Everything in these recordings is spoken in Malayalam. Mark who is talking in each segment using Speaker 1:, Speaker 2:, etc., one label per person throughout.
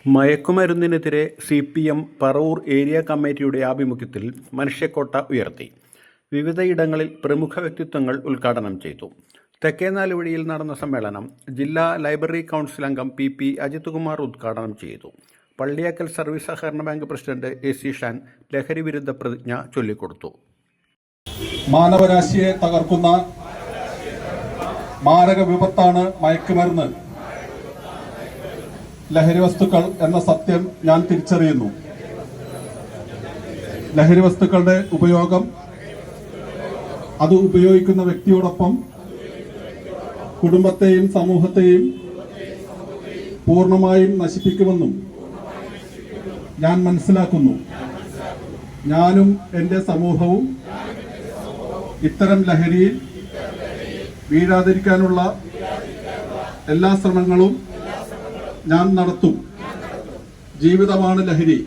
Speaker 1: മയക്കുമരുന്നിനെതിരെ CPM പറവൂർ ഏരിയ കമ്മിറ്റിയുടെ ആഭിമുഖ്യത്തിൽ മനുഷ്യക്കോട്ട ഉയർത്തി. വിവിധയിടങ്ങളിൽ പ്രമുഖ വ്യക്തിത്വങ്ങൾ ഉദ്ഘാടനം ചെയ്തു. തെക്കേനാലുവഴിയിൽ നടന്ന സമ്മേളനം ജില്ലാ ലൈബ്രറി കൗൺസിൽ അംഗം PP അജിത് കുമാർ ഉദ്ഘാടനം ചെയ്തു. പള്ളിയാക്കൽ സർവീസ് സഹകരണ ബാങ്ക് പ്രസിഡന്റ് AC ഷാൻ ലഹരി വിരുദ്ധ പ്രതിജ്ഞ ചൊല്ലിക്കൊടുത്തു.
Speaker 2: മാനവരാശിയെ തകർക്കുന്ന മാരക വിപത്താണ് മയക്കുമരുന്ന്. ലഹരി വസ്തുക്കൾ എന്ന സത്യം ഞാൻ തിരിച്ചറിയുന്നു. ലഹരി വസ്തുക്കളുടെ ഉപയോഗം അത് ഉപയോഗിക്കുന്ന വ്യക്തിയോടൊപ്പം കുടുംബത്തെയും സമൂഹത്തെയും പൂർണ്ണമായും നശിപ്പിക്കുമെന്നും ഞാൻ മനസ്സിലാക്കുന്നു. ഞാനും എന്റെ സമൂഹവും ഇത്തരം ലഹരിയിൽ വീഴാതിരിക്കാനുള്ള എല്ലാ ശ്രമങ്ങളും ഞാൻ നടത്തും. ജീവിതമാണ് ലഹരി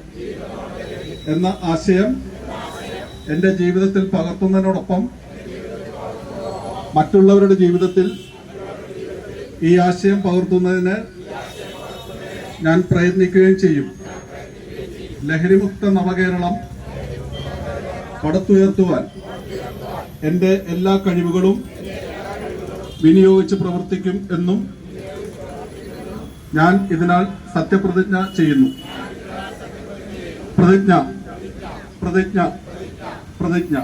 Speaker 2: എന്ന ആശയം എന്റെ ജീവിതത്തിൽ പകർത്തുന്നതിനോടൊപ്പം മറ്റുള്ളവരുടെ ജീവിതത്തിൽ ഈ ആശയം പകർത്തുന്നതിന് ഞാൻ പ്രയത്നിക്കുകയും ചെയ്യും. ലഹരിമുക്ത നവകേരളം പടുത്തുയർത്തുവാൻ എന്റെ എല്ലാ കഴിവുകളും വിനിയോഗിച്ച് പ്രവർത്തിക്കും എന്നും ഞാൻ ഇതിനാൽ സത്യപ്രതിജ്ഞ ചെയ്യുന്നു. പ്രതിജ്ഞ പ്രതിജ്ഞ പ്രതിജ്ഞ.